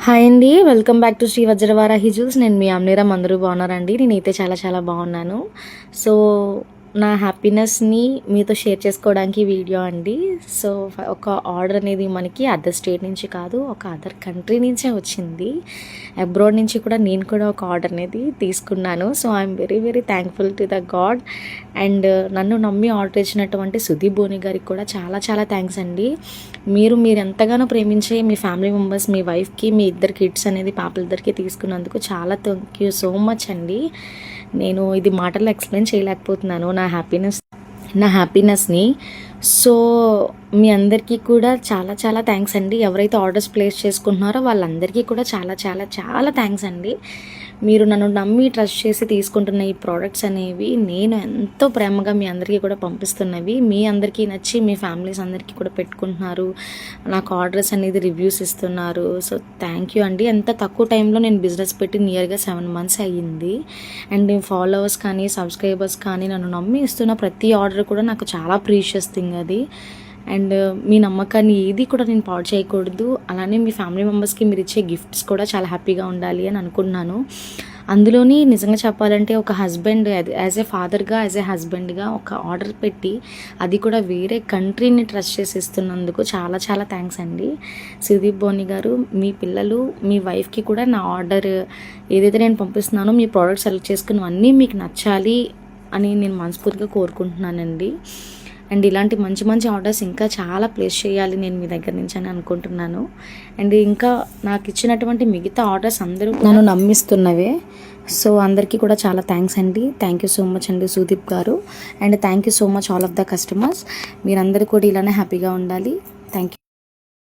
Hi అండి. Welcome back to Sri Vajravarahi juice. నేను మీ అమ్నిరం. అందరూ బాగున్నారండి? నేనైతే చాలా చాలా బాగున్నాను. సో నా హ్యాపీనెస్ని మీతో షేర్ చేసుకోవడానికి వీడియో అండి. సో ఒక ఆర్డర్ అనేది మనకి అదర్ స్టేట్ నుంచి కాదు, ఒక అదర్ కంట్రీ నుంచే వచ్చింది. అబ్రాడ్ నుంచి కూడా నేను కూడా ఒక ఆర్డర్ అనేది తీసుకున్నాను. So I'm very very thankful to the God. And నన్ను నమ్మి ఆర్డర్ ఇచ్చినటువంటి సుదీప్ బోని గారికి కూడా చాలా చాలా థ్యాంక్స్ అండి. మీరు ఎంతగానో ప్రేమించే మీ ఫ్యామిలీ మెంబర్స్, మీ వైఫ్కి, మీ ఇద్దరు కిడ్స్ అనేది పాపలిద్దరికి తీసుకున్నందుకు చాలా థ్యాంక్ యూ సో మచ్ అండి. నేను ఇది మాటల్లో ఎక్స్ప్లెయిన్ చేయలేకపోతున్నాను నా హ్యాపీనెస్ని. సో మీ అందరికీ కూడా చాలా చాలా థ్యాంక్స్ అండి. ఎవరైతే ఆర్డర్స్ ప్లేస్ చేసుకుంటున్నారో వాళ్ళందరికీ కూడా చాలా చాలా చాలా థ్యాంక్స్ అండి. మీరు నన్ను నమ్మి ట్రస్ట్ చేసి తీసుకుంటున్న ఈ ప్రోడక్ట్స్ అనేవి నేను ఎంతో ప్రేమగా మీ అందరికీ కూడా పంపిస్తున్నవి. మీ అందరికీ నచ్చి మీ ఫ్యామిలీస్ అందరికీ కూడా పెట్టుకుంటున్నారు, నాకు ఆర్డర్స్ అనేది రివ్యూస్ ఇస్తున్నారు. సో థ్యాంక్ యూ అండి. ఎంత తక్కువ టైంలో నేను బిజినెస్ పెట్టి నియర్గా 7 months అయ్యింది. అండ్ ఫాలోవర్స్ కానీ సబ్స్క్రైబర్స్ కానీ నన్ను నమ్మి ఇస్తున్న ప్రతి ఆర్డర్ కూడా నాకు చాలా ప్రీషియస్ థింగ్ అది. అండ్ మీ నమ్మకాన్ని ఏది కూడా నేను పాడు చేయకూడదు. అలానే మీ ఫ్యామిలీ మెంబర్స్కి మీరు ఇచ్చే గిఫ్ట్స్ కూడా చాలా హ్యాపీగా ఉండాలి అని అనుకున్నాను. అందులోని నిజంగా చెప్పాలంటే ఒక హస్బెండ్ యాజ్ ఏ ఫాదర్గా, యాజ్ ఏ హస్బెండ్గా ఒక ఆర్డర్ పెట్టి అది కూడా వేరే కంట్రీని ట్రస్ట్ చేసి ఇస్తున్నందుకు చాలా చాలా థ్యాంక్స్ అండి. సుదీప్ బోని గారు, మీ పిల్లలు, మీ వైఫ్కి కూడా నా ఆర్డర్ ఏదైతే నేను పంపిస్తున్నానో మీ ప్రోడక్ట్ సెలెక్ట్ చేసుకున్నవన్నీ మీకు నచ్చాలి అని నేను మనస్ఫూర్తిగా కోరుకుంటున్నానండి. అండ్ ఇలాంటి మంచి మంచి ఆర్డర్స్ ఇంకా చాలా ప్లేస్ చేయాలి నేను మీ దగ్గర నుంచి అని అనుకుంటున్నాను. అండ్ ఇంకా నాకు ఇచ్చినటువంటి మిగతా ఆర్డర్స్ అందరూ నన్ను నమ్మిస్తున్నవే. సో అందరికీ కూడా చాలా థ్యాంక్స్ అండి. థ్యాంక్ యూ సో మచ్ అండి సుదీప్ గారు. And thank you so much all of the customers. మీరందరూ కూడా ఇలానే హ్యాపీగా ఉండాలి. Thank you.